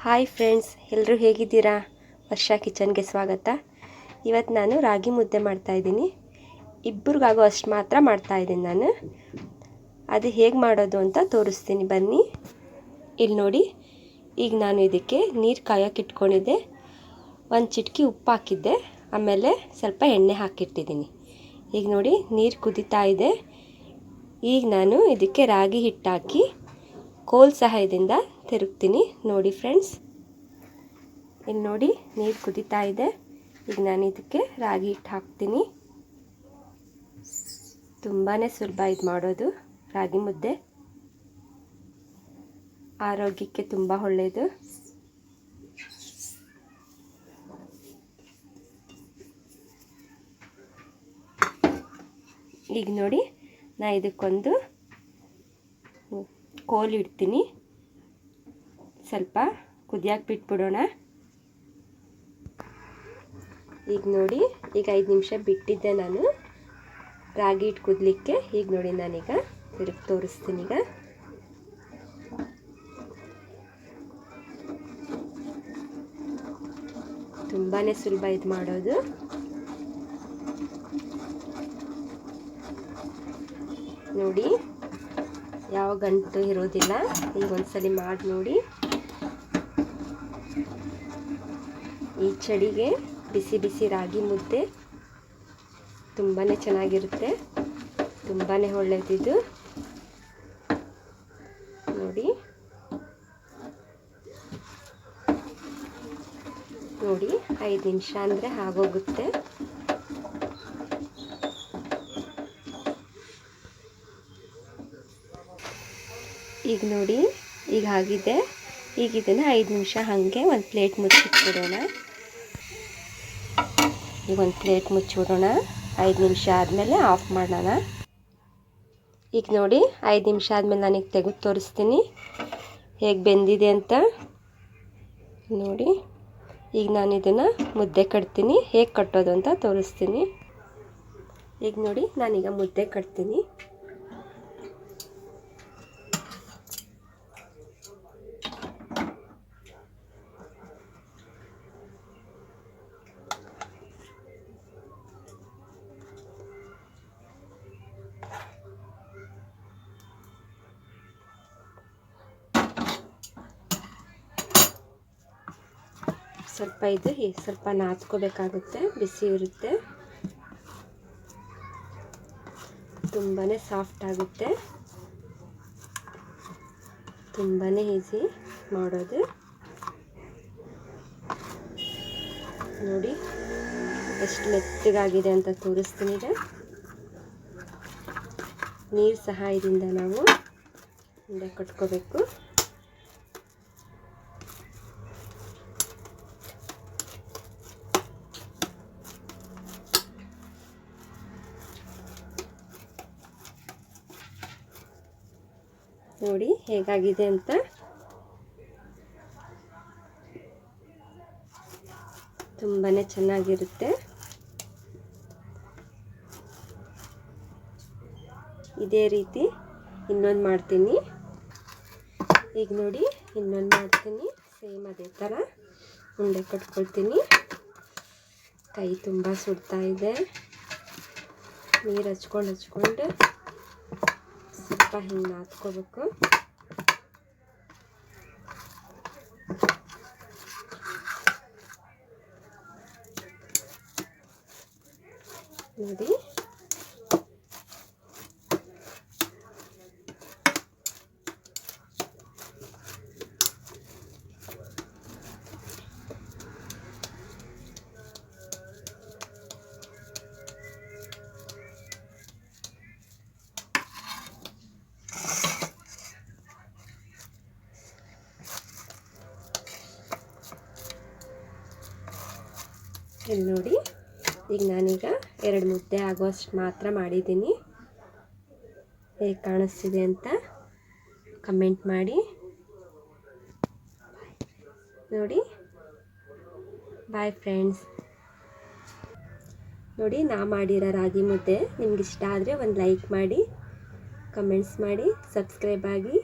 Hi friends, ಎಲ್ಲರೂ ಹೇಗಿದ್ದೀರಾ? ವರ್ಷಾ ಕಿಚನ್ಗೆ ಸ್ವಾಗತ. ಇವತ್ತು ನಾನು ರಾಗಿ ಮುದ್ದೆ ಮಾಡ್ತಾಯಿದ್ದೀನಿ. ಇಬ್ಬರಿಗಾಗೋ ಅಷ್ಟು ಮಾತ್ರ ಮಾಡ್ತಾಯಿದ್ದೀನಿ ನಾನು. ಅದು ಹೇಗೆ ಮಾಡೋದು ಅಂತ ತೋರಿಸ್ತೀನಿ ಬನ್ನಿ. ಇಲ್ಲಿ ನೋಡಿ, ಈಗ ನಾನು ಇದಕ್ಕೆ ನೀರು ಕಾಯೋಕೆ ಇಟ್ಕೊಂಡಿದ್ದೆ. ಒಂದು ಚಿಟಿಕೆ ಉಪ್ಪು ಹಾಕಿದ್ದೆ, ಆಮೇಲೆ ಸ್ವಲ್ಪ ಎಣ್ಣೆ ಹಾಕಿಟ್ಟಿದ್ದೀನಿ. ಈಗ ನೋಡಿ, ನೀರು ಕುದೀತಾ ಇದೆ. ಈಗ ನಾನು ಇದಕ್ಕೆ ರಾಗಿ ಹಿಟ್ಟು ಹಾಕಿ ಕೋಲ್ ಸಹಾಯದಿಂದ ತಿರುಗ್ತೀನಿ. ನೋಡಿ ಫ್ರೆಂಡ್ಸ್, ಇಲ್ಲಿ ನೋಡಿ, ನೀರು ಕುದೀತಾ ಇದೆ. ಈಗ ನಾನು ಇದಕ್ಕೆ ರಾಗಿ ಹಿಟ್ಟು ಹಾಕ್ತೀನಿ. ತುಂಬಾ ಸುಲಭ ಇದು ಮಾಡೋದು. ರಾಗಿ ಮುದ್ದೆ ಆರೋಗ್ಯಕ್ಕೆ ತುಂಬ ಒಳ್ಳೆಯದು. ಈಗ ನೋಡಿ, ನಾನು ಇದಕ್ಕೊಂದು ಕೋಲ್ ಇಡ್ತೀನಿ. ಸ್ವಲ್ಪ ಕುದಿಯಾಕೆ ಬಿಟ್ಬಿಡೋಣ. ಈಗ ನೋಡಿ, ಈಗ 5 ನಿಮಿಷ ಬಿಟ್ಟಿದ್ದೆ ನಾನು ರಾಗಿ ಹಿಟ್ಟು ಕುದಲಿಕ್ಕೆ. ಈಗ ನೋಡಿ, ನಾನೀಗ ತಿರುಗಿ ತೋರಿಸ್ತೀನಿ. ಈಗ ತುಂಬಾ ಸುಲಭ ಇದು ಮಾಡೋದು. ನೋಡಿ, ಯಾವ ಗಂಟು ಇರೋದಿಲ್ಲ. ಈಗ ಒಂದ್ಸಲಿ ಮಾಡಿ ನೋಡಿ. ಈ ಚಳಿಗೆ ಬಿಸಿ ಬಿಸಿ ರಾಗಿ ಮುದ್ದೆ ತುಂಬಾ ಚೆನ್ನಾಗಿರುತ್ತೆ. ತುಂಬಾ ಒಳ್ಳೆಯದಿದು. ನೋಡಿ ನೋಡಿ 5 ನಿಮಿಷ ಅಂದರೆ ಆಗೋಗುತ್ತೆ. ಈಗ ನೋಡಿ, ಈಗ ಆಗಿದೆ. ಈಗ ಇದನ್ನು 5 ನಿಮಿಷ ಹಾಗೆ ಒಂದು ಪ್ಲೇಟ್ ಮುಚ್ಚಿಟ್ಬಿಡೋಣ. ಈಗ ಒಂದು ಪ್ಲೇಟ್ ಮುಚ್ಚಿಬಿಡೋಣ. 5 ನಿಮಿಷ ಆದಮೇಲೆ ಆಫ್ ಮಾಡೋಣ. ಈಗ ನೋಡಿ, 5 ನಿಮಿಷ ಆದಮೇಲೆ ನಾನೀಗ ತೆಗೆದು ತೋರಿಸ್ತೀನಿ ಹೇಗೆ ಬೆಂದಿದೆ ಅಂತ. ನೋಡಿ, ಈಗ ನಾನು ಇದನ್ನು ಮುದ್ದೆ ಕಟ್ತೀನಿ. ಹೇಗೆ ಕಟ್ಟೋದು ಅಂತ ತೋರಿಸ್ತೀನಿ. ಈಗ ನೋಡಿ, ನಾನೀಗ ಮುದ್ದೆ ಕಟ್ತೀನಿ. ಸ್ವಲ್ಪ ಇದು ಸ್ವಲ್ಪ ನಾದ್ಕೋಬೇಕಾಗುತ್ತೆ, ಬಿಸಿ ಇರುತ್ತೆ. ತುಂಬಾ ಸಾಫ್ಟ್ ಆಗುತ್ತೆ. ತುಂಬಾ ಈಸಿ ಮಾಡೋದು. ನೋಡಿ ಎಷ್ಟು ಮೆತ್ತಗಾಗಿದೆ ಅಂತ ತೋರಿಸ್ತೀನಿ. ಈಗ ನೀರು ಸಹಾಯದಿಂದ ನಾವು ಉಂಡೆ ಕಟ್ಕೋಬೇಕು. ನೋಡಿ ಹೇಗಾಗಿದೆ ಅಂತ. ತುಂಬಾ ಚೆನ್ನಾಗಿರುತ್ತೆ. ಇದೇ ರೀತಿ ಇನ್ನೊಂದು ಮಾಡ್ತೀನಿ. ಈಗ ನೋಡಿ, ಇನ್ನೊಂದು ಮಾಡ್ತೀನಿ. ಸೇಮ್ ಅದೇ ಥರ ಉಂಡೆ ಕಟ್ಕೊಳ್ತೀನಿ. ಕೈ ತುಂಬ ಸುಡ್ತಾ ಇದೆ. ನೀರು ಹಚ್ಕೊಂಡು ಸ್ವಲ್ಪ ಹಿಂಗೆ ನಾದ್ಕೋಬೇಕು. ನೋಡಿ, ಇಲ್ಲಿ ನೋಡಿ, ಈಗ ನಾನೀಗ 2 ಮುದ್ದೆ ಆಗೋಷ್ಟು ಮಾತ್ರ ಮಾಡಿದ್ದೀನಿ. ಹೇಗೆ ಕಾಣಿಸ್ತಿದೆ ಅಂತ ಕಮೆಂಟ್ ಮಾಡಿ. ನೋಡಿ, ಬಾಯ್ ಫ್ರೆಂಡ್ಸ್. ನೋಡಿ, ನಾ ಮಾಡಿರೋ ರಾಗಿ ಮುದ್ದೆ ನಿಮ್ಗೆ ಇಷ್ಟ ಆದರೆ ಒಂದು ಲೈಕ್ ಮಾಡಿ, ಕಮೆಂಟ್ಸ್ ಮಾಡಿ, ಸಬ್ಸ್ಕ್ರೈಬ್ ಆಗಿ.